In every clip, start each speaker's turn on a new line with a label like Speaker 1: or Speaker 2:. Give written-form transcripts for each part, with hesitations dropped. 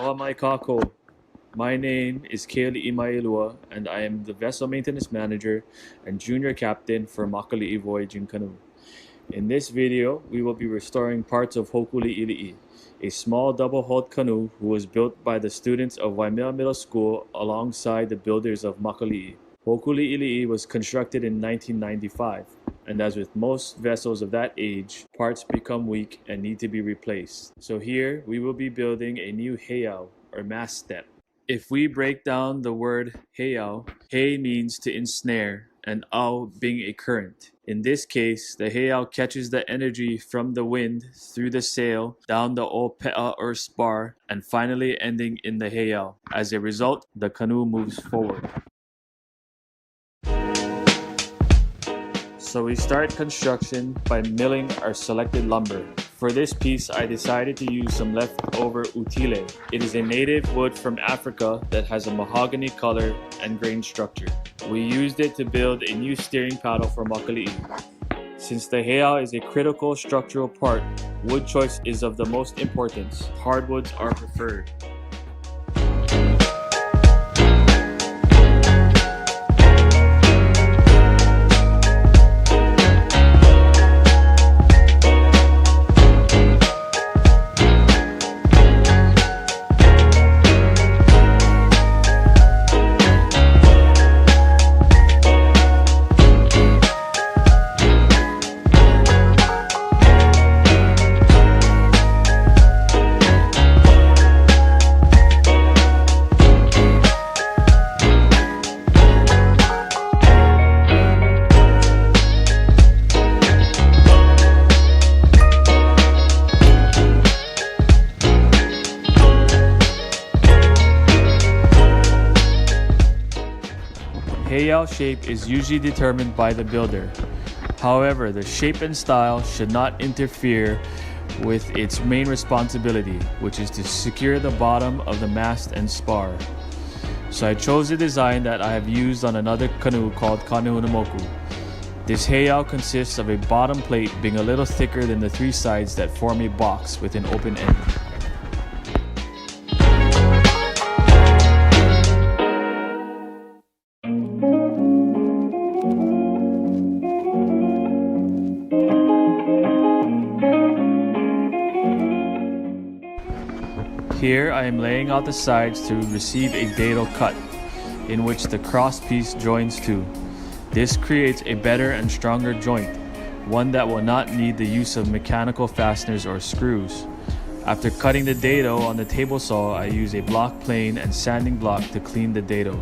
Speaker 1: Aloha mai kako. My name is Hōkūliʻiliʻi Heiau, and I am the Vessel Maintenance Manager and Junior Captain for Makali'i Voyaging Canoe. In this video, we will be restoring parts of Hōkūliʻiliʻi, a small double-hulled canoe who was built by the students of Waimea Middle School alongside the builders of Makali'i. Hōkūliʻiliʻi was constructed in 1995, and as with most vessels of that age, parts become weak and need to be replaced. So here, we will be building a new heiau, or mast step. If we break down the word heiau, hei means to ensnare, and au being a current. In this case, the heiau catches the energy from the wind through the sail, down the ope'a or spar, and finally ending in the heiau. As a result, the canoe moves forward. So we start construction by milling our selected lumber. For this piece, I decided to use some leftover utile. It is a native wood from Africa that has a mahogany color and grain structure. We used it to build a new steering paddle for Makali'i. Since the heiau is a critical structural part, wood choice is of the most importance. Hardwoods are preferred. Heiau shape is usually determined by the builder. However, the shape and style should not interfere with its main responsibility, which is to secure the bottom of the mast and spar. So I chose a design that I have used on another canoe called Kanehunamoku. This heiau consists of a bottom plate being a little thicker than the three sides that form a box with an open end. Here I am laying out the sides to receive a dado cut, in which the cross piece joins to. This creates a better and stronger joint, one that will not need the use of mechanical fasteners or screws. After cutting the dado on the table saw, I use a block plane and sanding block to clean the dado.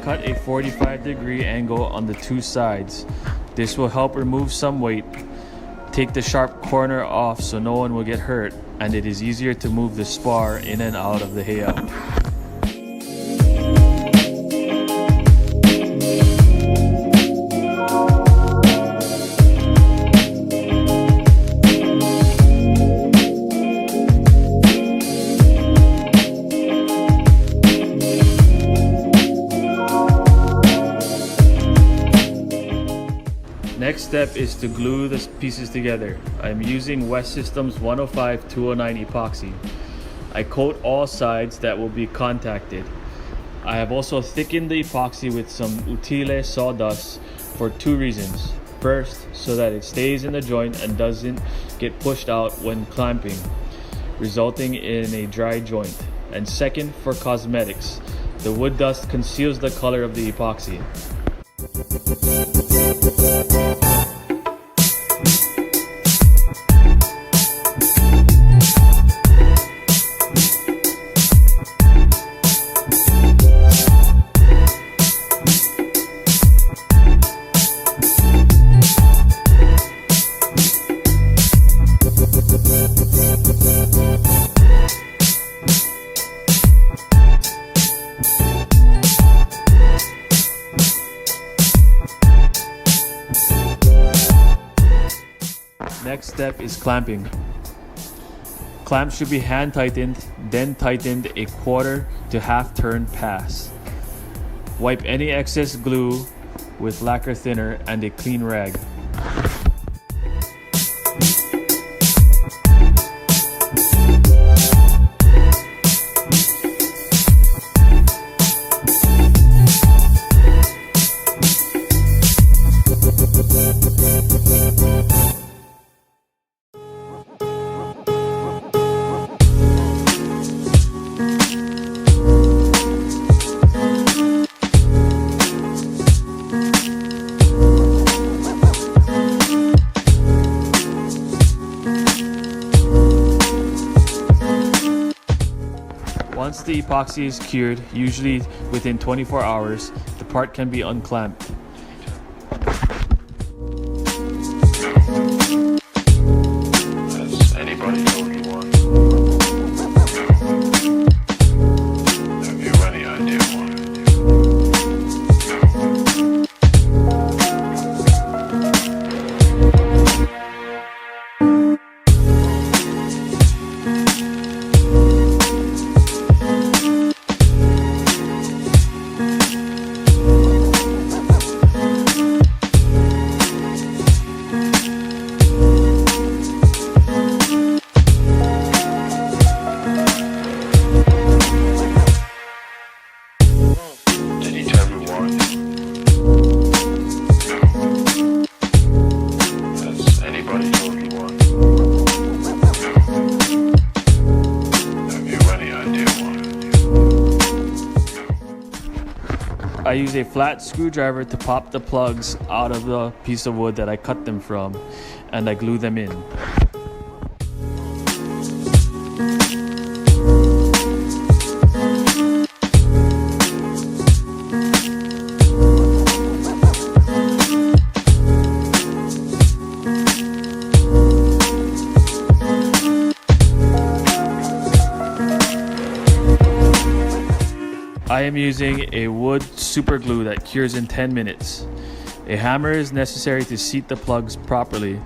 Speaker 1: Cut a 45-degree angle on the two sides. This will help remove some weight, take the sharp corner off so no one will get hurt, and it is easier to move the spar in and out of the heiau. Next step is to glue the pieces together. I'm using West Systems 105-209 epoxy. I coat all sides that will be contacted. I have also thickened the epoxy with some Hōkūliʻiliʻi sawdust for two reasons. First, so that it stays in the joint and doesn't get pushed out when clamping, resulting in a dry joint. And second, for cosmetics. The wood dust conceals the color of the epoxy. Next step is clamping. Clamps should be hand tightened, then tightened a quarter to half turn pass. Wipe any excess glue with lacquer thinner and a clean rag. Once the epoxy is cured, usually within 24 hours, the part can be unclamped.
Speaker 2: Has anybody told you why? Have you any idea why? Did he tell you why? Has anybody told you why? Have you any idea why?
Speaker 1: I use a flat screwdriver to pop the plugs out of the piece of wood that I cut them from, and I glue them in. I am using a wood super glue that cures in 10 minutes. A hammer is necessary to seat the plugs properly.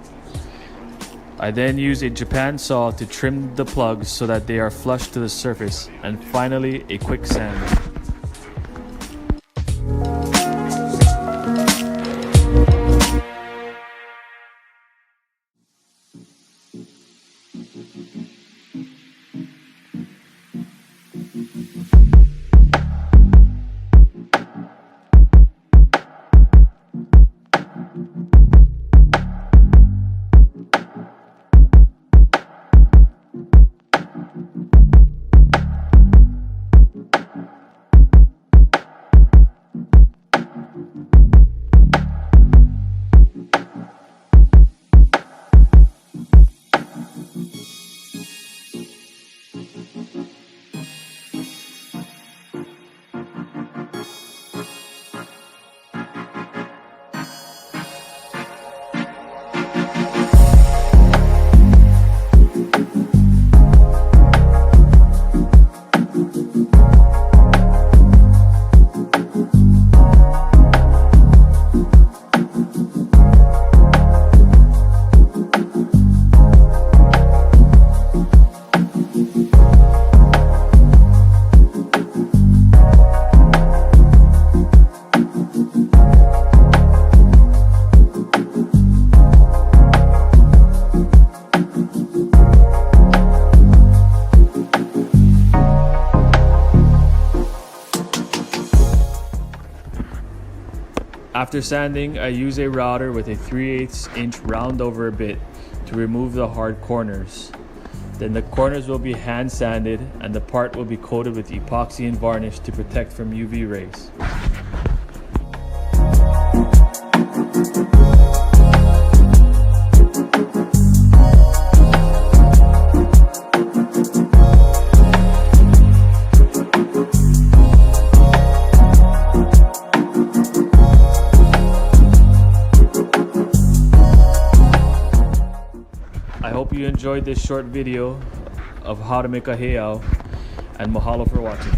Speaker 1: I then use a Japan saw to trim the plugs so that they are flush to the surface, and finally a quick sand. After sanding, I use a router with a 3/8 inch round over bit to remove the hard corners. Then the corners will be hand sanded and the part will be coated with epoxy and varnish to protect from UV rays. I hope you enjoyed this short video of how to make a heiau, and mahalo for watching.